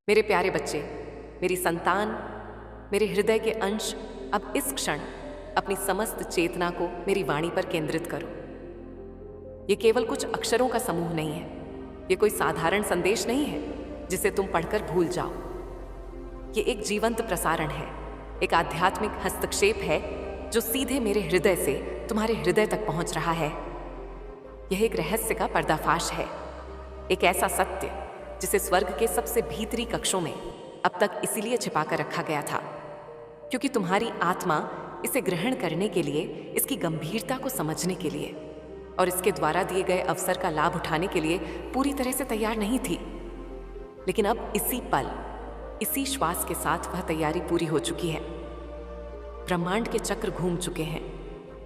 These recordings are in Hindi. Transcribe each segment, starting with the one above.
मेरे प्यारे बच्चे, मेरी संतान, मेरे हृदय के अंश, अब इस क्षण अपनी समस्त चेतना को मेरी वाणी पर केंद्रित करो। ये केवल कुछ अक्षरों का समूह नहीं है, ये कोई साधारण संदेश नहीं है जिसे तुम पढ़कर भूल जाओ। ये एक जीवंत प्रसारण है, एक आध्यात्मिक हस्तक्षेप है जो सीधे मेरे हृदय से तुम्हारे हृदय तक पहुंच रहा है। यह एक रहस्य का पर्दाफाश है, एक ऐसा सत्य जिसे स्वर्ग के सबसे भीतरी कक्षों में अब तक इसीलिए छिपाकर रखा गया था क्योंकि तुम्हारी आत्मा इसे ग्रहण करने के लिए, इसकी गंभीरता को समझने के लिए और इसके द्वारा दिए गए अवसर का लाभ उठाने के लिए पूरी तरह से तैयार नहीं थी। लेकिन अब इसी पल, इसी श्वास के साथ वह तैयारी पूरी हो चुकी है। ब्रह्मांड के चक्र घूम चुके हैं,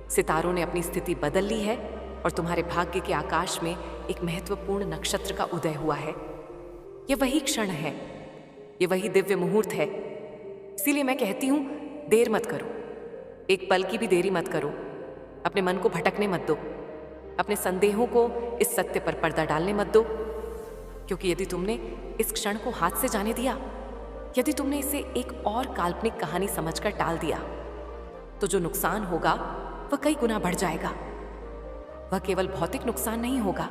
सितारों ने अपनी स्थिति बदल ली है और तुम्हारे भाग्य के आकाश में एक महत्वपूर्ण नक्षत्र का उदय हुआ है। यह वही क्षण है, यह वही दिव्य मुहूर्त है। इसीलिए मैं कहती हूं, देर मत करो, एक पल की भी देरी मत करो। अपने मन को भटकने मत दो, अपने संदेहों को इस सत्य पर पर्दा डालने मत दो, क्योंकि यदि तुमने इस क्षण को हाथ से जाने दिया, यदि तुमने इसे एक और काल्पनिक कहानी समझकर टाल दिया, तो जो नुकसान होगा वह कई गुना बढ़ जाएगा। वह केवल भौतिक नुकसान नहीं होगा,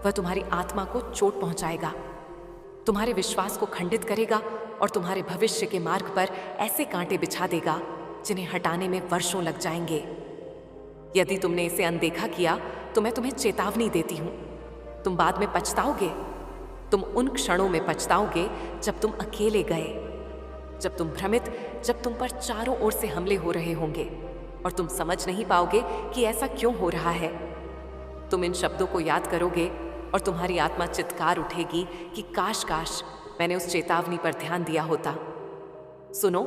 वह तुम्हारी आत्मा को चोट पहुंचाएगा, तुम्हारे विश्वास को खंडित करेगा और तुम्हारे भविष्य के मार्ग पर ऐसे कांटे बिछा देगा जिन्हें हटाने में वर्षों लग जाएंगे। यदि तुमने इसे अनदेखा किया तो मैं तुम्हें चेतावनी देती हूं, तुम बाद में पछताओगे। तुम उन क्षणों में पछताओगे जब तुम अकेले गए, जब तुम भ्रमित, जब तुम पर चारों ओर से हमले हो रहे होंगे और तुम समझ नहीं पाओगे कि ऐसा क्यों हो रहा है। तुम इन शब्दों को याद करोगे और तुम्हारी आत्मा चित्कार उठेगी कि काश काश मैंने उस चेतावनी पर ध्यान दिया होता। सुनो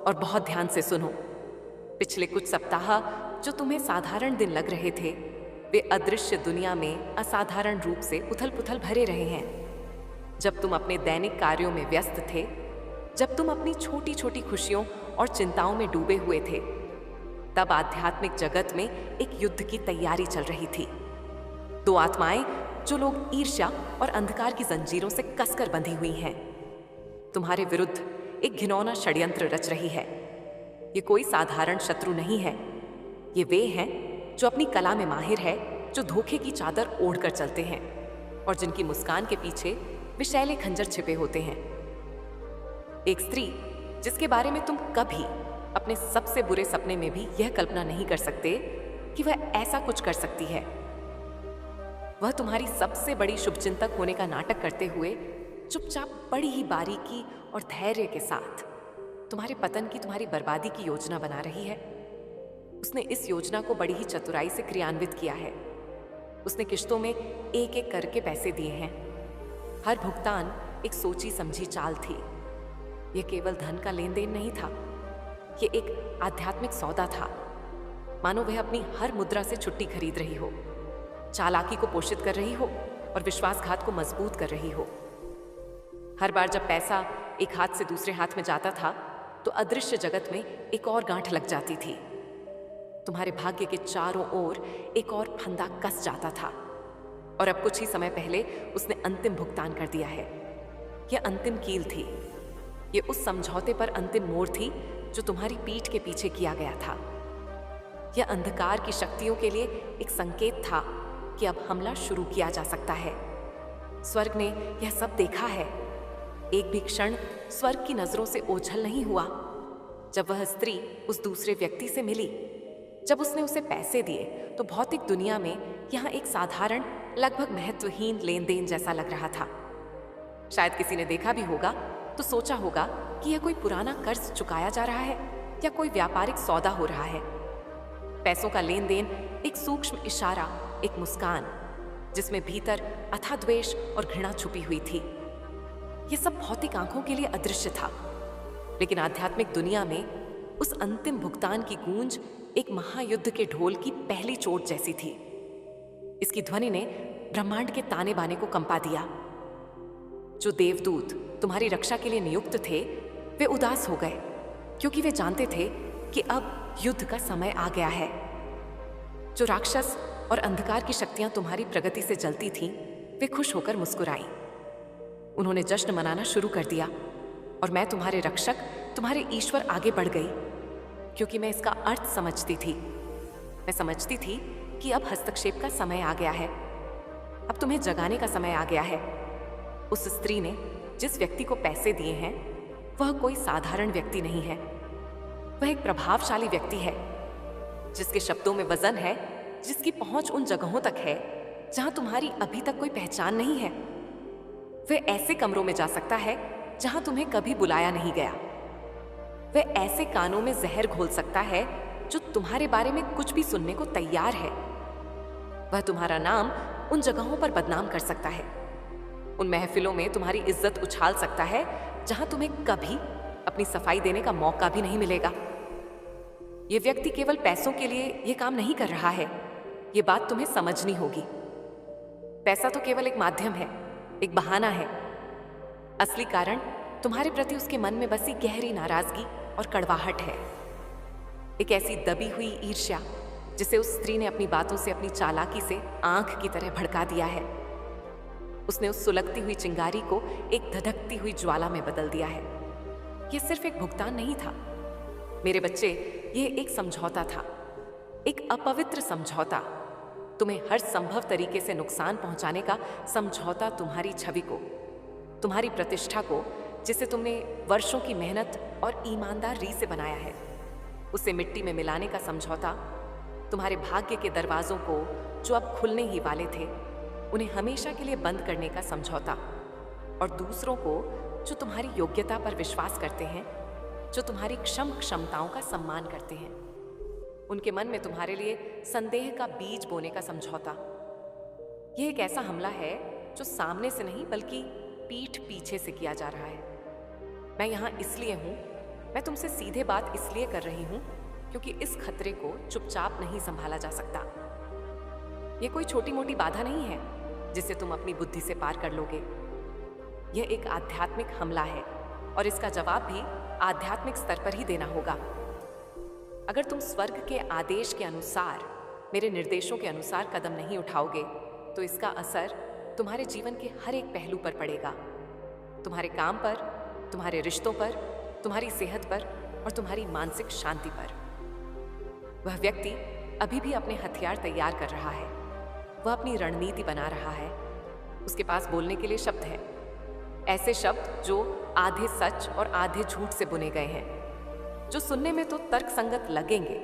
और बहुत ध्यान से सुनो। पिछले कुछ सप्ताह जो तुम्हें साधारण दिन लग रहे थे, वे अदृश्य दुनिया में असाधारण रूप से उथल पुथल भरे रहे हैं। जब तुम अपने दैनिक कार्यों में व्यस्त थे, जब तुम अपनी छोटी छोटी खुशियों और चिंताओं में डूबे हुए थे, तब आध्यात्मिक जगत में एक युद्ध की तैयारी चल रही थी। दो आत्माएं जो लोग ईर्ष्या और अंधकार की जंजीरों से कसकर बंधी हुई हैं, तुम्हारे विरुद्ध एक घिनौना षड्यंत्र रच रही है। ये कोई साधारण शत्रु नहीं है, ये वे हैं जो अपनी कला में माहिर है, जो धोखे की चादर ओढ़कर चलते हैं और जिनकी मुस्कान के पीछे विषैले खंजर छिपे होते हैं। एक स्त्री जिसके बारे में तुम कभी अपने सबसे बुरे सपने में भी यह कल्पना नहीं कर सकते कि वह ऐसा कुछ कर सकती है। वह तुम्हारी सबसे बड़ी शुभचिंतक होने का नाटक करते हुए चुपचाप बड़ी ही बारीकी और धैर्य के साथ तुम्हारे पतन की, तुम्हारी बर्बादी की योजना बना रही है। उसने इस योजना को बड़ी ही चतुराई से क्रियान्वित किया है। उसने किश्तों में एक एक करके पैसे दिए हैं। हर भुगतान एक सोची समझी चाल थी। यह केवल धन का लेन देन नहीं था, यह एक आध्यात्मिक सौदा था। मानो वह अपनी हर मुद्रा से छुट्टी खरीद रही हो, चालाकी को पोषित कर रही हो और विश्वासघात को मजबूत कर रही हो। हर बार जब पैसा एक हाथ से दूसरे हाथ में जाता था तो अदृश्य जगत में एक और गांठ लग जाती थी। तुम्हारे भाग्य के चारों ओर एक और फंदा कस जाता था और अब कुछ ही समय पहले उसने अंतिम भुगतान कर दिया है। यह अंतिम कील थी, यह उस समझौते पर अंतिम मोड़ थी जो तुम्हारी पीठ के पीछे किया गया था। यह अंधकार की शक्तियों के लिए एक संकेत था कि अब हमला शुरू किया जा सकता है। स्वर्ग ने यह सब देखा है। एक भी क्षण स्वर्ग की नजरों से ओझल नहीं हुआ। जब वह स्त्री उस दूसरे व्यक्ति से मिली, जब उसने उसे पैसे दिए, तो भौतिक दुनिया में यहां एक साधारण, लगभग महत्वहीन लेन देन जैसा लग रहा था। शायद किसी ने देखा भी होगा तो सोचा होगा कि यह कोई पुराना कर्ज चुकाया जा रहा है या कोई व्यापारिक सौदा हो रहा है। पैसों का लेन देन एक सूक्ष्म इशारा, एक मुस्कान जिसमें भीतर अथाह द्वेष और घृणा छुपी हुई थी। यह सब भौतिक आंखों के लिए अदृश्य था, लेकिन आध्यात्मिक दुनिया में उस अंतिम भुगतान की गूंज एक महायुद्ध के ढोल की पहली चोट जैसी थी। इसकी ध्वनि ने ब्रह्मांड के ताने बाने को कंपा दिया। जो देवदूत तुम्हारी रक्षा के लिए नियुक्त थे, वे उदास हो गए क्योंकि वे जानते थे कि अब युद्ध का समय आ गया है। जो राक्षस और अंधकार की शक्तियां तुम्हारी प्रगति से जलती थीं, वे खुश होकर मुस्कुराई। उन्होंने जश्न मनाना शुरू कर दिया और मैं तुम्हारे रक्षक, तुम्हारे ईश्वर आगे बढ़ गई, क्योंकि मैं इसका अर्थ समझती थी। मैं समझती थी कि अब हस्तक्षेप का समय आ गया है, अब तुम्हें जगाने का समय आ गया है। उस स्त्री ने जिस व्यक्ति को पैसे दिए हैं वह कोई साधारण व्यक्ति नहीं है, वह एक प्रभावशाली व्यक्ति है, जिसके शब्दों में वजन है, जिसकी पहुंच उन जगहों तक है जहां तुम्हारी अभी तक कोई पहचान नहीं है। वह ऐसे कमरों में जा सकता है जहां तुम्हें कभी बुलाया नहीं गया। वह ऐसे कानों में जहर घोल सकता है जो तुम्हारे बारे में कुछ भी सुनने को तैयार है। वह तुम्हारा नाम उन जगहों पर बदनाम कर सकता है, उन महफिलों में तुम्हारी इज्जत उछाल सकता है जहां तुम्हें कभी अपनी सफाई देने का मौका भी नहीं मिलेगा। यह व्यक्ति केवल पैसों के लिए यह काम नहीं कर रहा है, यह बात तुम्हें समझनी होगी। पैसा तो केवल एक माध्यम है, एक बहाना है। असली कारण तुम्हारे प्रति उसके मन में बसी गहरी नाराजगी और कड़वाहट है, एक ऐसी दबी हुई ईर्ष्या जिसे उस स्त्री ने अपनी बातों से, अपनी चालाकी से आंख की तरह भड़का दिया है। उसने उस सुलगती हुई चिंगारी को एक धधकती हुई ज्वाला में बदल दिया है। यह सिर्फ एक भुगतान नहीं था मेरे बच्चे, यह एक समझौता था, एक अपवित्र समझौता। तुम्हें हर संभव तरीके से नुकसान पहुंचाने का समझौता, तुम्हारी छवि को, तुम्हारी प्रतिष्ठा को, जिसे तुमने वर्षों की मेहनत और ईमानदारी से बनाया है, उसे मिट्टी में मिलाने का समझौता। तुम्हारे भाग्य के दरवाजों को जो अब खुलने ही वाले थे, उन्हें हमेशा के लिए बंद करने का समझौता। और दूसरों को जो तुम्हारी योग्यता पर विश्वास करते हैं, जो तुम्हारी क्षमताओं का सम्मान करते हैं, उनके मन में तुम्हारे लिए संदेह का बीज बोने का समझौता। यह एक ऐसा हमला है जो सामने से नहीं बल्कि पीठ पीछे से किया जा रहा है। मैं यहाँ इसलिए हूँ, मैं तुमसे सीधे बात इसलिए कर रही हूँ क्योंकि इस खतरे को चुपचाप नहीं संभाला जा सकता। यह कोई छोटी मोटी बाधा नहीं है जिसे तुम अपनी बुद्धि से पार कर लोगे। यह एक आध्यात्मिक हमला है और इसका जवाब भी आध्यात्मिक स्तर पर ही देना होगा। अगर तुम स्वर्ग के आदेश के अनुसार, मेरे निर्देशों के अनुसार कदम नहीं उठाओगे तो इसका असर तुम्हारे जीवन के हर एक पहलू पर पड़ेगा, तुम्हारे काम पर, तुम्हारे रिश्तों पर, तुम्हारी सेहत पर और तुम्हारी मानसिक शांति पर। वह व्यक्ति अभी भी अपने हथियार तैयार कर रहा है, वह अपनी रणनीति बना रहा है। उसके पास बोलने के लिए शब्द हैं, ऐसे शब्द जो आधे सच और आधे झूठ से बुने गए हैं, जो सुनने में तो तर्कसंगत लगेंगे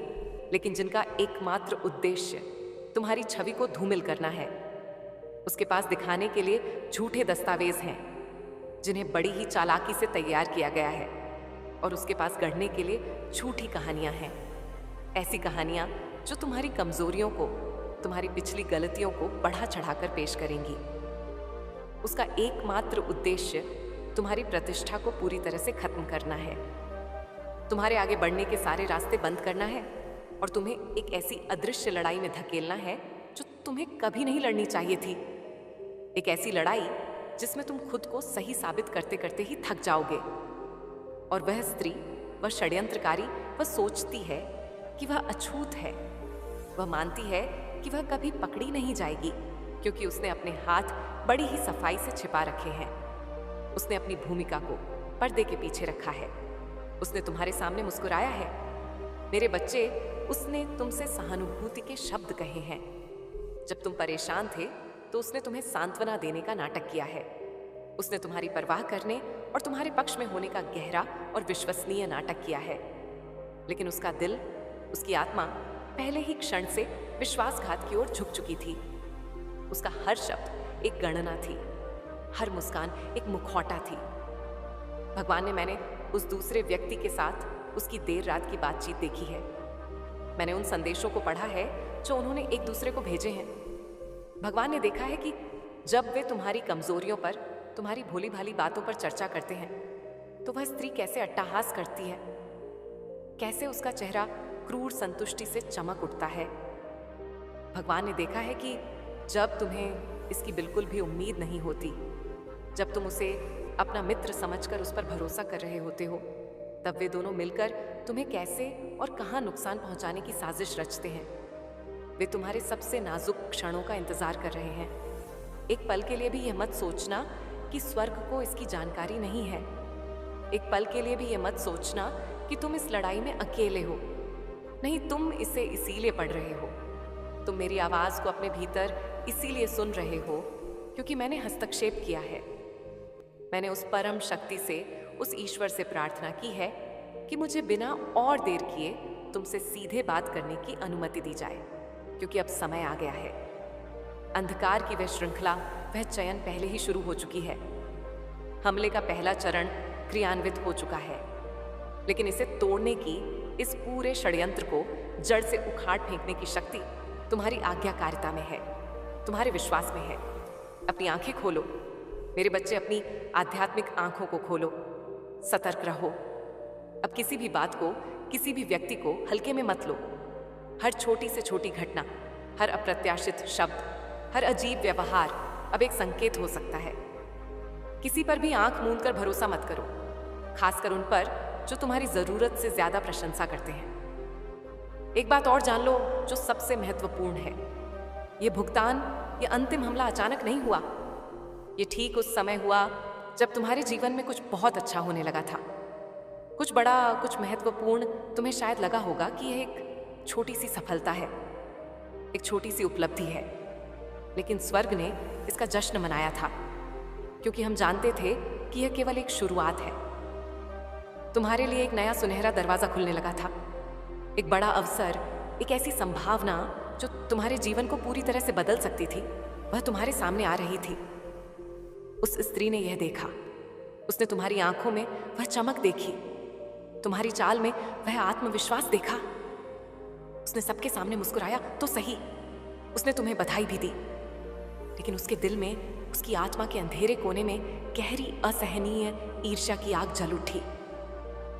लेकिन जिनका एकमात्र उद्देश्य तुम्हारी छवि को धूमिल करना है। उसके पास दिखाने के लिए झूठे दस्तावेज हैं जिन्हें बड़ी ही चालाकी से तैयार किया गया है, और उसके पास गढ़ने के लिए झूठी कहानियां हैं, ऐसी कहानियां जो तुम्हारी कमजोरियों को, तुम्हारी पिछली गलतियों को बढ़ा चढ़ाकर पेश करेंगी। उसका एकमात्र उद्देश्य तुम्हारी प्रतिष्ठा को पूरी तरह से खत्म करना है, तुम्हारे आगे बढ़ने के सारे रास्ते बंद करना है और तुम्हें एक ऐसी अदृश्य लड़ाई में धकेलना है जो तुम्हें कभी नहीं लड़नी चाहिए थी। एक ऐसी लड़ाई जिसमें तुम खुद को सही साबित करते करते ही थक जाओगे। और वह स्त्री, वह षड्यंत्रकारी, वह सोचती है कि वह अछूत है, वह मानती है कि वह कभी पकड़ी नहीं जाएगी क्योंकि उसने अपने हाथ बड़ी ही सफाई से छिपा रखे हैं। उसने अपनी भूमिका को पर्दे के पीछे रखा है। उसने तुम्हारे सामने मुस्कुराया है मेरे बच्चे, उसने तुमसे सहानुभूति के शब्द कहे हैं। जब तुम परेशान थे तो उसने तुम्हें सांत्वना देने का नाटक किया है। उसने तुम्हारी परवाह करने और तुम्हारे पक्ष में होने का गहरा और विश्वसनीय नाटक किया है। लेकिन उसका दिल, उसकी आत्मा पहले ही क्षण से विश्वासघात की ओर झुक चुकी थी। उसका हर शब्द एक गणना थी, हर मुस्कान एक मुखौटा थी। भगवान ने, मैंने उस दूसरे व्यक्ति के साथ उसकी देर रात की बातचीत देखी है। मैंने उन संदेशों को पढ़ा है जो उन्होंने एक दूसरे को भेजे हैं। भगवान ने देखा है कि जब वे तुम्हारी कमजोरियों पर, तुम्हारी भोली भाली बातों पर चर्चा करते हैं तो वह स्त्री कैसे अट्टहास करती है, कैसे उसका चेहरा क्रूर संतुष्टि से चमक उठता है। भगवान ने देखा है कि जब तुम्हें इसकी बिल्कुल भी उम्मीद नहीं होती, जब तुम उसे अपना मित्र समझकर उस पर भरोसा कर रहे होते हो, तब वे दोनों मिलकर तुम्हें कैसे और कहाँ नुकसान पहुंचाने की साजिश रचते हैं। वे तुम्हारे सबसे नाजुक क्षणों का इंतजार कर रहे हैं। एक पल के लिए भी यह मत सोचना कि स्वर्ग को इसकी जानकारी नहीं है। एक पल के लिए भी ये मत सोचना कि तुम इस लड़ाई में अकेले हो। नहीं, तुम इसे इसीलिए पढ़ रहे हो। तुम मेरी आवाज को अपने भीतर इसीलिए सुन रहे हो क्योंकि मैंने हस्तक्षेप किया है। मैंने उस परम शक्ति से, उस ईश्वर से प्रार्थना की है कि मुझे बिना और देर किए तुमसे सीधे बात करने की अनुमति दी जाए, क्योंकि अब समय आ गया है। अंधकार की वह श्रृंखला, वह चयन पहले ही शुरू हो चुकी है। हमले का पहला चरण क्रियान्वित हो चुका है, लेकिन इसे तोड़ने की, इस पूरे षड्यंत्र को जड़ से उखाड़ फेंकने की शक्ति तुम्हारी आज्ञाकारिता में है, तुम्हारे विश्वास में है। अपनी आंखें खोलो मेरे बच्चे, अपनी आध्यात्मिक आंखों को खोलो। सतर्क रहो। अब किसी भी बात को, किसी भी व्यक्ति को हल्के में मत लो। हर छोटी से छोटी घटना, हर अप्रत्याशित शब्द, हर अजीब व्यवहार अब एक संकेत हो सकता है। किसी पर भी आंख मूंद कर भरोसा मत करो, खासकर उन पर जो तुम्हारी जरूरत से ज्यादा प्रशंसा करते हैं। एक बात और जान लो जो सबसे महत्वपूर्ण है, ये भुगतान, ये अंतिम हमला अचानक नहीं हुआ। ये ठीक उस समय हुआ जब तुम्हारे जीवन में कुछ बहुत अच्छा होने लगा था, कुछ बड़ा, कुछ महत्वपूर्ण। तुम्हें शायद लगा होगा कि यह एक छोटी सी सफलता है, एक छोटी सी उपलब्धि है, लेकिन स्वर्ग ने इसका जश्न मनाया था, क्योंकि हम जानते थे कि यह केवल एक शुरुआत है। तुम्हारे लिए एक नया सुनहरा दरवाजा खुलने लगा था, एक बड़ा अवसर, एक ऐसी संभावना जो तुम्हारे जीवन को पूरी तरह से बदल सकती थी, वह तुम्हारे सामने आ रही थी। उस स्त्री ने यह देखा, उसने तुम्हारी आंखों में वह चमक देखी, तुम्हारी चाल में वह आत्मविश्वास देखा। उसने सबके सामने मुस्कुराया तो सही, उसने तुम्हें बधाई भी दी, लेकिन उसके दिल में, उसकी आत्मा के अंधेरे कोने में गहरी असहनीय ईर्ष्या की आग जल उठी।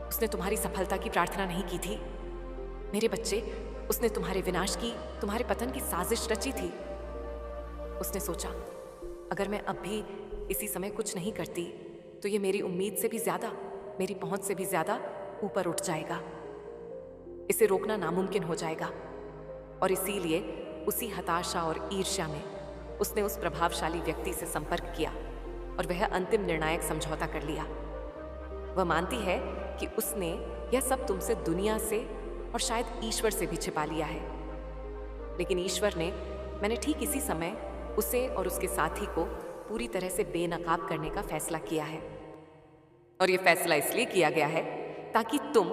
उसने तुम्हारी सफलता की प्रार्थना नहीं की थी मेरे बच्चे, उसने तुम्हारे विनाश की, तुम्हारे पतन की साजिश रची थी। उसने सोचा, अगर मैं अब भी इसी समय कुछ नहीं करती तो ये मेरी उम्मीद से भी ज्यादा, मेरी पहुंच से भी ज्यादा ऊपर उठ जाएगा। इसे रोकना नामुमकिन हो जाएगा। और इसीलिए उसी हताशा और ईर्ष्या में उसने उस प्रभावशाली व्यक्ति से संपर्क किया और वह अंतिम निर्णायक समझौता कर लिया। वह मानती है कि उसने यह सब तुमसे, दुनिया से और शायद ईश्वर से भी छिपा लिया है, लेकिन ईश्वर ने, मैंने ठीक इसी समय उसे और उसके साथी को पूरी तरह से बेनकाब करने का फैसला किया है। और यह फैसला इसलिए किया गया है ताकि तुम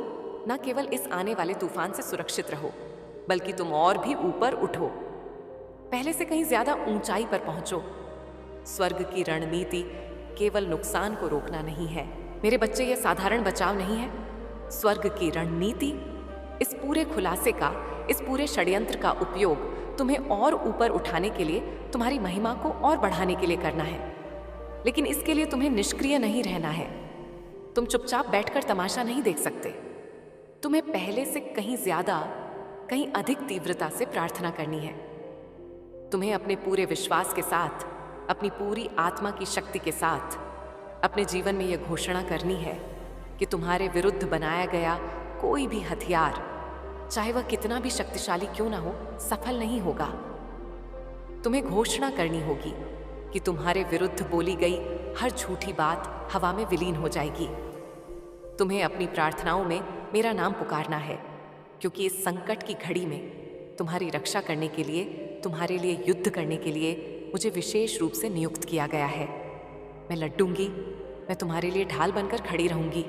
न केवल इस आने वाले तूफान से सुरक्षित रहो, बल्कि तुम और भी ऊपर उठो, पहले से कहीं ज्यादा ऊंचाई पर पहुंचो। स्वर्ग की रणनीति केवल नुकसान को रोकना नहीं है मेरे बच्चे, यह साधारण बचाव नहीं है। स्वर्ग की रणनीति इस पूरे खुलासे का, इस पूरे षड्यंत्र का उपयोग तुम्हें और ऊपर उठाने के लिए, तुम्हारी महिमा को और बढ़ाने के लिए करना है। लेकिन इसके लिए तुम्हें निष्क्रिय नहीं रहना है। तुम चुपचाप बैठकर तमाशा नहीं देख सकते। तुम्हें पहले से कहीं ज्यादा, कहीं अधिक तीव्रता से प्रार्थना करनी है। तुम्हें अपने पूरे विश्वास के साथ, अपनी पूरी आत्मा की शक्ति के साथ अपने जीवन में यह घोषणा करनी है कि तुम्हारे विरुद्ध बनाया गया कोई भी हथियार, चाहे वह कितना भी शक्तिशाली क्यों ना हो, सफल नहीं होगा। तुम्हें घोषणा करनी होगी कि तुम्हारे विरुद्ध बोली गई हर झूठी बात हवा में विलीन हो जाएगी। तुम्हें अपनी प्रार्थनाओं में मेरा नाम पुकारना है, क्योंकि इस संकट की घड़ी में तुम्हारी रक्षा करने के लिए, तुम्हारे लिए युद्ध करने के लिए मुझे विशेष रूप से नियुक्त किया गया है। मैं लड़ूंगी, मैं तुम्हारे लिए ढाल बनकर खड़ी रहूंगी,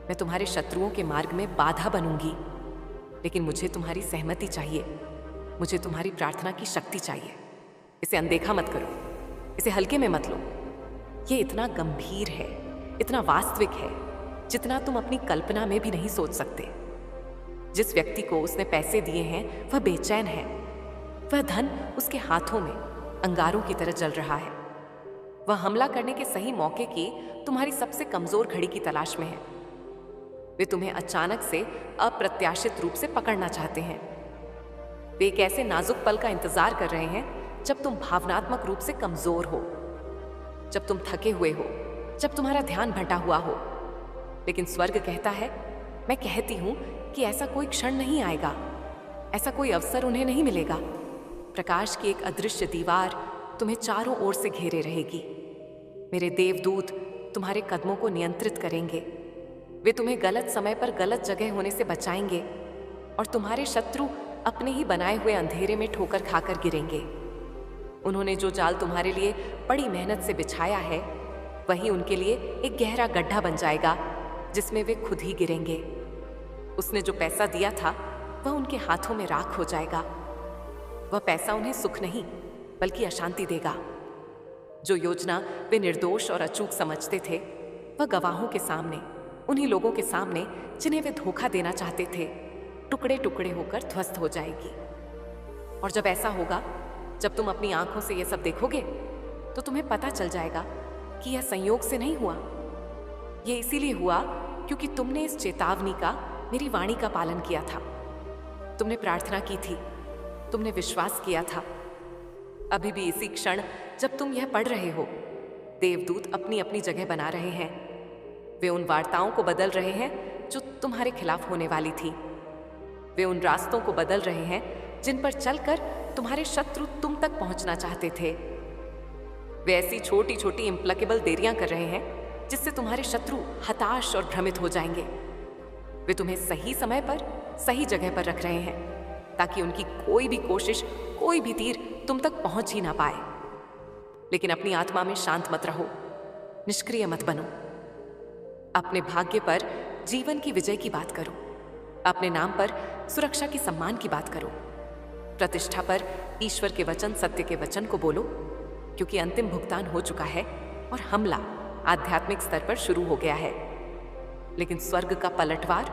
मैं तुम्हारे शत्रुओं के मार्ग में बाधा बनूंगी, लेकिन मुझे तुम्हारी सहमति चाहिए, मुझे तुम्हारी प्रार्थना की शक्ति चाहिए। इसे अनदेखा मत करो, इसे हल्के में मत लो। ये इतना गंभीर है, इतना वास्तविक है, जितना तुम अपनी कल्पना में भी नहीं सोच सकते। जिस व्यक्ति को उसने पैसे दिए हैं वह बेचैन है। वह धन उसके हाथों में अंगारों की तरह जल रहा है। वह हमला करने के सही मौके की, तुम्हारी सबसे कमजोर घड़ी की तलाश में है। वे तुम्हें अचानक से, अप्रत्याशित रूप से पकड़ना चाहते हैं। वे एक ऐसे नाजुक पल का इंतजार कर रहे हैं जब तुम भावनात्मक रूप से कमजोर हो, जब तुम थके हुए हो, जब तुम्हारा ध्यान भटा हुआ हो। लेकिन स्वर्ग कहता है, मैं कहती हूं कि ऐसा कोई क्षण नहीं आएगा, ऐसा कोई अवसर उन्हें नहीं मिलेगा। प्रकाश की एक अदृश्य दीवार तुम्हें चारों ओर से घेरे रहेगी। मेरे देवदूत तुम्हारे कदमों को नियंत्रित करेंगे। वे तुम्हें गलत समय पर गलत जगह होने से बचाएंगे और तुम्हारे शत्रु अपने ही बनाए हुए अंधेरे में ठोकर खाकर गिरेंगे। उन्होंने जो जाल तुम्हारे लिए बड़ी मेहनत से बिछाया है, वही उनके लिए एक गहरा गड्ढा बन जाएगा जिसमें वे खुद ही गिरेंगे। उसने जो पैसा दिया था वह उनके हाथों में राख हो जाएगा। वह पैसा उन्हें सुख नहीं बल्कि अशांति देगा। जो योजना वे निर्दोष और अचूक समझते थे, वह गवाहों के सामने, उन्हीं लोगों के सामने जिन्हें वे धोखा देना चाहते थे, टुकड़े टुकड़े होकर ध्वस्त हो जाएगी। और जब ऐसा होगा, जब तुम अपनी आंखों से यह सब देखोगे, तो तुम्हें पता चल जाएगा कि यह संयोग से नहीं हुआ। यह इसीलिए हुआ क्योंकि तुमने इस चेतावनी का, मेरी वाणी का पालन किया था। तुमने प्रार्थना की थी, तुमने विश्वास किया था। अभी भी इसी क्षण जब तुम यह पढ़ रहे हो, देवदूत अपनी अपनी जगह बना रहे हैं। वे उन वार्ताओं को बदल रहे हैं जो तुम्हारे खिलाफ होने वाली थी। वे उन रास्तों को बदल रहे हैं जिन पर चलकर तुम्हारे शत्रु तुम तक पहुंचना चाहते थे। वे ऐसी छोटी छोटी इम्प्लकेबल देरियां कर रहे हैं जिससे तुम्हारे शत्रु हताश और भ्रमित हो जाएंगे। वे तुम्हें सही समय पर, सही जगह पर रख रहे हैं ताकि उनकी कोई भी कोशिश, कोई भी तीर तुम तक पहुंच ही ना पाए। लेकिन अपनी आत्मा में शांत मत रहो, निष्क्रिय मत बनो। अपने भाग्य पर जीवन की विजय की बात करो। अपने नाम पर सुरक्षा की सम्मान की बात करो। प्रतिष्ठा पर ईश्वर के वचन, सत्य के वचन को बोलो, क्योंकि अंतिम भुगतान हो चुका है और हमला आध्यात्मिक स्तर पर शुरू हो गया है। लेकिन स्वर्ग का पलटवार,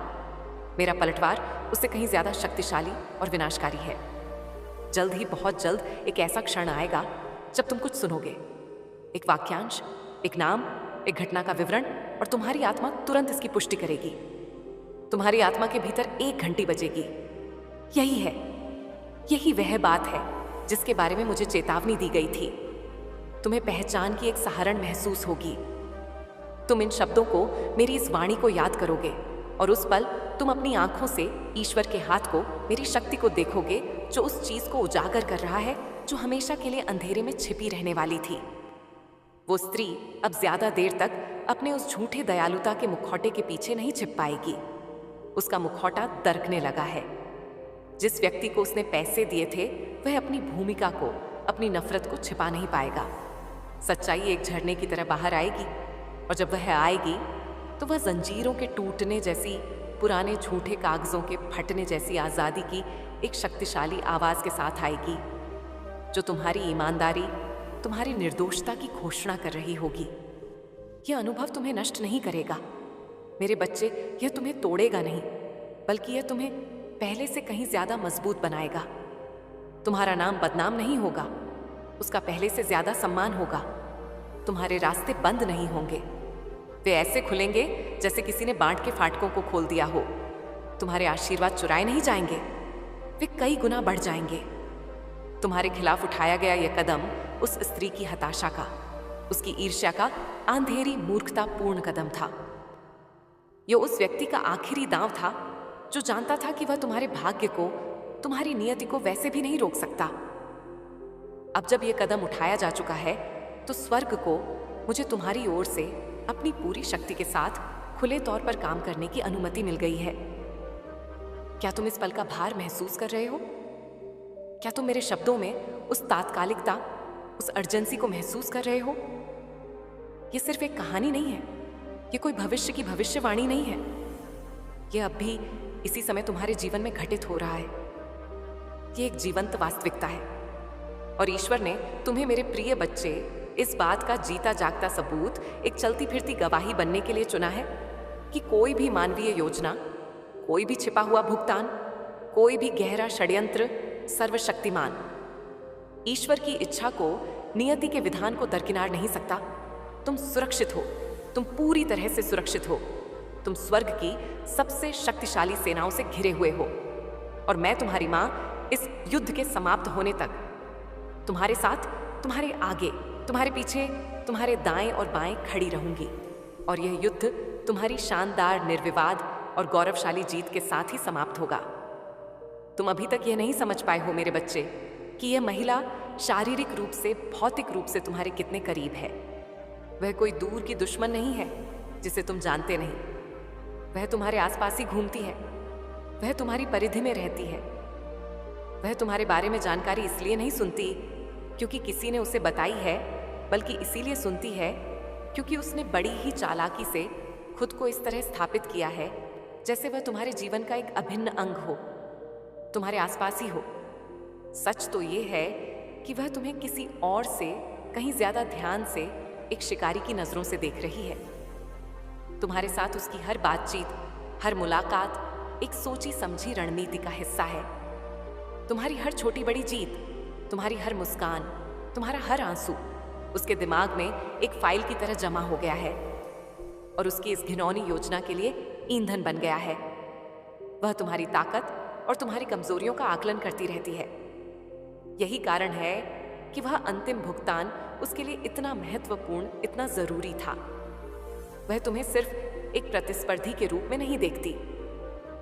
मेरा पलटवार, उससे कहीं ज्यादा शक्तिशाली और विनाशकारी है। जल्द ही, बहुत जल्द एक ऐसा क्षण आएगा जब तुम कुछ सुनोगे, एक वाक्यांश, एक नाम, एक घटना का विवरण, और तुम्हारी आत्मा तुरंत इसकी पुष्टि करेगी। तुम्हारी आत्मा के भीतर एक घंटी बजेगी। यही है, यही वह बात है जिसके बारे में मुझे चेतावनी दी गई थी। तुम्हें पहचान की एक सहारण महसूस होगी। तुम इन शब्दों को, मेरी इस वाणी को याद करोगे और उस पल तुम अपनी आंखों से ईश्वर के हाथ को, मेरी शक्ति को देखोगे जो उस चीज को उजागर कर रहा है जो हमेशा के लिए अंधेरे में छिपी रहने वाली थी। वो स्त्री अब ज्यादा देर तक अपने उस झूठे दयालुता के मुखौटे के पीछे नहीं छिप पाएगी। उसका मुखौटा दरकने लगा है। जिस व्यक्ति को उसने पैसे दिए थे, वह अपनी भूमिका को, अपनी नफरत को छिपा नहीं पाएगा। सच्चाई एक झरने की तरह बाहर आएगी और जब वह आएगी तो वह जंजीरों के टूटने जैसी, पुराने झूठे कागजों के फटने जैसी आजादी की एक शक्तिशाली आवाज के साथ आएगी जो तुम्हारी ईमानदारी, तुम्हारी निर्दोषता की घोषणा कर रही होगी। यह अनुभव तुम्हें नष्ट नहीं करेगा मेरे बच्चे, यह तुम्हें तोड़ेगा नहीं, बल्कि यह तुम्हें पहले से कहीं ज्यादा मजबूत बनाएगा। तुम्हारा नाम बदनाम नहीं होगा, उसका पहले से ज्यादा सम्मान होगा। तुम्हारे रास्ते बंद नहीं होंगे, वे ऐसे खुलेंगे जैसे किसी ने बांट के फाटकों को खोल दिया हो। तुम्हारे आशीर्वाद चुराए नहीं जाएंगे, वे कई गुना बढ़ जाएंगे। तुम्हारे खिलाफ उठाया गया यह कदम उस स्त्री की हताशा का, उसकी ईर्ष्या का अंधेरी मूर्खतापूर्ण कदम था। यह उस व्यक्ति का आखिरी दांव था जो जानता था कि वह तुम्हारे भाग्य को, तुम्हारी नियति को वैसे भी नहीं रोक सकता। अब जब यह कदम उठाया जा चुका है, तो स्वर्ग को मुझे तुम्हारी ओर से अपनी पूरी शक्ति के साथ खुले तौर पर काम करने की अनुमति मिल गई है। क्या तुम इस पल का भार महसूस कर रहे हो? क्या तुम मेरे शब्दों में उस तात्कालिकता, उस अर्जेंसी को महसूस कर रहे हो? यह सिर्फ एक कहानी नहीं है, यह कोई भविष्य की भविष्यवाणी नहीं है। यह अब भी इसी समय तुम्हारे जीवन में घटित हो रहा है। यह एक जीवंत वास्तविकता है और ईश्वर ने तुम्हें, मेरे प्रिय बच्चे, इस बात का जीता जागता सबूत, एक चलती फिरती गवाही बनने के लिए चुना है कि कोई भी मानवीय योजना, कोई भी छिपा हुआ भुगतान, कोई भी गहरा षड्यंत्र सर्वशक्तिमान ईश्वर की इच्छा को, नियति के विधान को दरकिनार नहीं सकता। तुम सुरक्षित हो, तुम पूरी तरह से सुरक्षित हो। तुम स्वर्ग की सबसे शक्तिशाली सेनाओं से घिरे हुए हो और मैं, तुम्हारी मां, इस युद्ध के समाप्त होने तक तुम्हारे साथ, तुम्हारे आगे, तुम्हारे पीछे, तुम्हारे दाएं और बाएं खड़ी रहूंगी और यह युद्ध तुम्हारी शानदार, निर्विवाद और गौरवशाली जीत के साथ ही समाप्त होगा। तुम अभी तक यह नहीं समझ पाए हो मेरे बच्चे कि यह महिला शारीरिक रूप से, भौतिक रूप से तुम्हारे कितने करीब है। वह कोई दूर की दुश्मन नहीं है जिसे तुम जानते नहीं। वह तुम्हारे आसपास ही घूमती है। वह तुम्हारी परिधि में रहती है। वह तुम्हारे बारे में जानकारी इसलिए नहीं सुनती क्योंकि किसी ने उसे बताई है, बल्कि इसीलिए सुनती है क्योंकि उसने बड़ी ही चालाकी से खुद को इस तरह स्थापित किया है जैसे वह तुम्हारे जीवन का एक अभिन्न अंग हो, तुम्हारे आसपास ही हो। सच तो ये है कि वह तुम्हें किसी और से कहीं ज्यादा ध्यान से एक शिकारी की नजरों से देख रही है। तुम्हारे साथ उसकी हर बातचीत, हर मुलाकात एक सोची समझी रणनीति का हिस्सा है। तुम्हारी हर छोटी बड़ी जीत, तुम्हारी हर मुस्कान, तुम्हारा हर आंसू उसके दिमाग में एक फाइल की तरह जमा हो गया है और उसकी इस घिनौनी योजना के लिए ईंधन बन गया है। वह तुम्हारी ताकत और तुम्हारी कमजोरियों का आकलन करती रहती है। यही कारण है कि वह अंतिम भुगतान उसके लिए इतना महत्वपूर्ण, इतना जरूरी था। वह तुम्हें सिर्फ एक प्रतिस्पर्धी के रूप में नहीं देखती,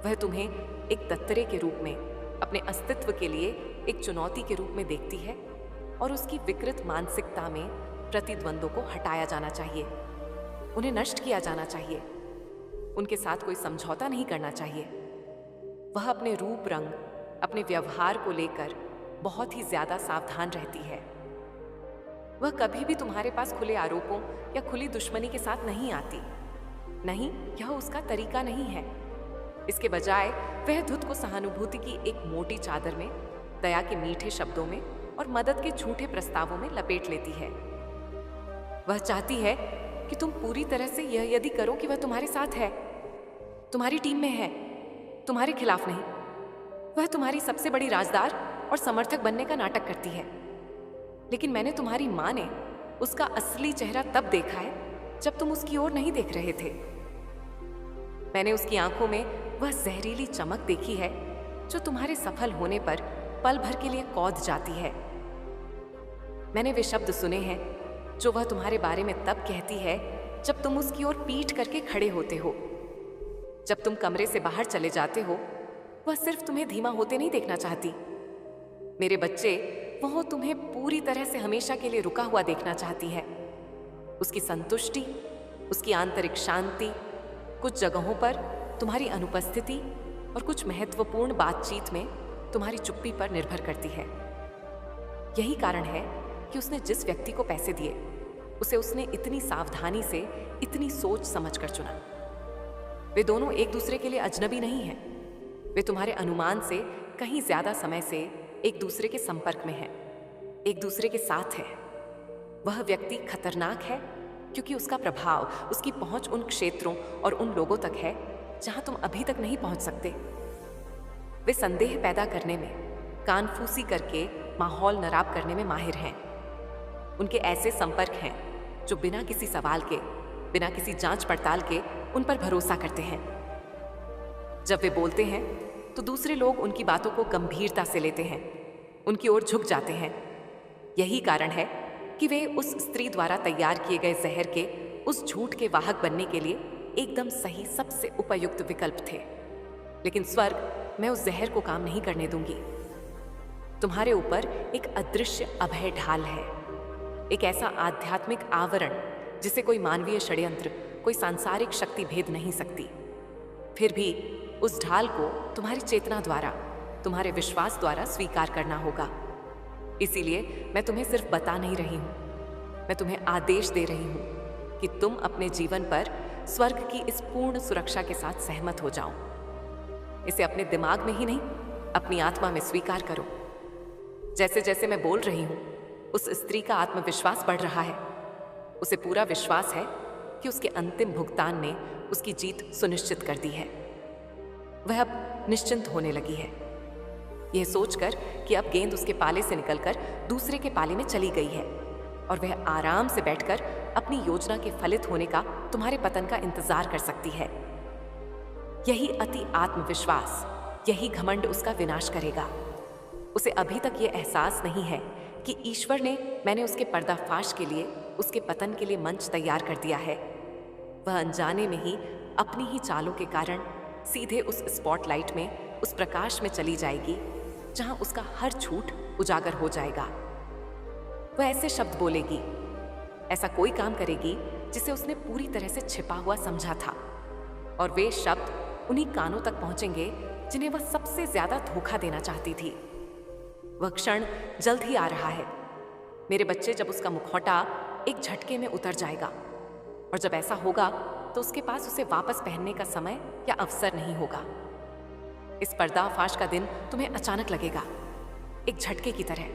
वह तुम्हें एक दत्तरे के रूप में, अपने अस्तित्व के लिए एक चुनौती के रूप में देखती है और उसकी विकृत मानसिकता में प्रतिद्वंद्वों को हटाया जाना चाहिए, उन्हें नष्ट किया जाना चाहिए, उनके साथ कोई समझौता नहीं करना चाहिए। वह अपने रूप रंग, अपने व्यवहार को लेकर बहुत ही ज्यादा सावधान रहती है। वह कभी भी तुम्हारे पास खुले आरोपों या खुली दुश्मनी के साथ नहीं आती। नहीं, यह उसका तरीका नहीं है। इसके बजाय वह धुत को सहानुभूति की एक मोटी चादर में, दया के मीठे शब्दों में और मदद के झूठे प्रस्तावों में लपेट लेती है। वह चाहती है कि तुम पूरी तरह से यह यदि करो कि वह तुम्हारे साथ है, तुम्हारी टीम में है, तुम्हारे खिलाफ नहीं। वह तुम्हारी सबसे बड़ी राजदार और समर्थक बनने का नाटक करती है। लेकिन मैंने तुम्हारी मां ने उसका असली चेहरा तब देखा है जब तुम उसकी ओर नहीं देख रहे थे। मैंने उसकी आंखों में वह जहरीली चमक देखी है जो तुम्हारे सफल होने पर पल भर के लिए कौंध जाती है। मैंने वे शब्द सुने हैं जो वह तुम्हारे बारे में तब कहती है जब तुम उसकी ओर पीठ करके खड़े होते हो। जब तुम कमरे से बाहर चले जाते हो, वह सिर्फ तुम्हें धीमा होते नहीं देखना चाहती। मेरे बच्चे, वह तुम्हें पूरी तरह से हमेशा के लिए रुका हुआ देखना चाहती है। उसकी संतुष्टि, उसकी आंतरिक शांति कुछ जगहों पर तुम्हारी अनुपस्थिति और कुछ महत्वपूर्ण बातचीत में तुम्हारी चुप्पी पर निर्भर करती है। यही कारण है कि उसने जिस व्यक्ति को पैसे दिए, उसे उसने इतनी सावधानी से, इतनी सोच समझकर चुना। वे दोनों एक दूसरे के लिए अजनबी नहीं हैं। वे तुम्हारे अनुमान से कहीं ज्यादा समय से एक दूसरे के संपर्क में हैं, एक दूसरे के साथ है। वह व्यक्ति खतरनाक है क्योंकि उसका प्रभाव, उसकी पहुंच उन क्षेत्रों और उन लोगों तक है जहां तुम अभी तक नहीं पहुंच सकते। वे संदेह पैदा करने में, कानफूसी करके माहौल नराब करने में माहिर हैं। उनके ऐसे संपर्क हैं जो बिना किसी सवाल के, बिना किसी जांच पड़ताल के उन पर भरोसा करते हैं। जब वे बोलते हैं तो दूसरे लोग उनकी बातों को गंभीरता से लेते हैं, उनकी ओर झुक जाते हैं। यही कारण है कि वे उस स्त्री द्वारा तैयार किए गए जहर के, उस झूठ के वाहक बनने के लिए एकदम सही, सबसे उपयुक्त विकल्प थे। लेकिन स्वर्ग, मैं उस जहर को काम नहीं करने दूंगी। तुम्हारे ऊपर एक अदृश्य अभय ढाल है, एक ऐसा आध्यात्मिक आवरण जिसे कोई मानवीय षड्यंत्र, कोई सांसारिक शक्ति भेद नहीं सकती। फिर भी उस ढाल को तुम्हारी चेतना द्वारा, तुम्हारे विश्वास द्वारा स्वीकार करना होगा। इसीलिए मैं तुम्हें सिर्फ बता नहीं रही हूं, मैं तुम्हें आदेश दे रही हूं कि तुम अपने जीवन पर स्वर्ग की इस पूर्ण सुरक्षा के साथ सहमत हो जाओ। इसे अपने दिमाग में ही नहीं, अपनी आत्मा में स्वीकार करो। जैसे जैसे मैं बोल रही हूं, उस स्त्री का आत्मविश्वास बढ़ रहा है। उसे पूरा विश्वास है कि उसके अंतिम भुगतान ने उसकी जीत सुनिश्चित कर दी है। वह अब निश्चिंत होने लगी है, यह सोचकर कि अब गेंद उसके पाले से निकलकर दूसरे के पाले में चली गई है और वह आराम से बैठकर अपनी योजना के फलित होने का, तुम्हारे पतन का इंतजार कर सकती है। यही अति आत्मविश्वास, यही घमंड उसका विनाश करेगा। उसे अभी तक यह एहसास नहीं है कि ईश्वर ने, मैंने उसके पर्दाफाश के लिए, उसके पतन के लिए मंच तैयार कर दिया है। वह अनजाने में ही अपनी ही चालों के कारण सीधे उस स्पॉटलाइट में, उस प्रकाश में चली जाएगी जहां उसका हर झूठ उजागर हो जाएगा। वह ऐसे शब्द बोलेगी, ऐसा कोई काम करेगी जिसे उसने पूरी तरह से छिपा हुआ समझा था, और वे शब्द उन्हीं कानों तक पहुंचेंगे जिन्हें वह सबसे ज्यादा धोखा देना चाहती थी। वह क्षण जल्द ही आ रहा है। मेरे बच्चे, जब उसका मुखौटा एक झटके में उतर जाएगा, और जब ऐसा होगा तो उसके पास उसे वापस पहनने का समय या अवसर नहीं होगा। इस पर्दाफाश का दिन तुम्हें अचानक लगेगा, एक झटके की तरह,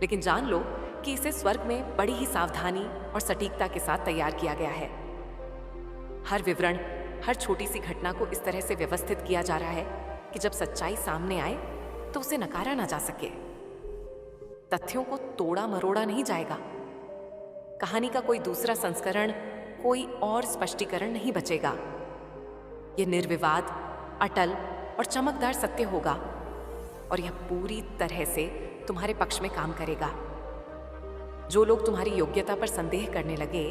लेकिन जान लो कि इसे स्वर्ग में बड़ी ही सावधानी और सटीकता के साथ तैयार किया गया है। हर विवरण, हर छोटी सी घटना को इस तरह से व्यवस्थित किया जा रहा है कि जब सच्चाई सामने आए तो उसे नकारा ना जा सके। तथ्यों को तोड़ा मरोड़ा नहीं जाएगा। कहानी का कोई दूसरा संस्करण, कोई और स्पष्टीकरण नहीं बचेगा। यह निर्विवाद, अटल और चमकदार सत्य होगा, और यह पूरी तरह से तुम्हारे पक्ष में काम करेगा। जो लोग तुम्हारी योग्यता पर संदेह करने लगे,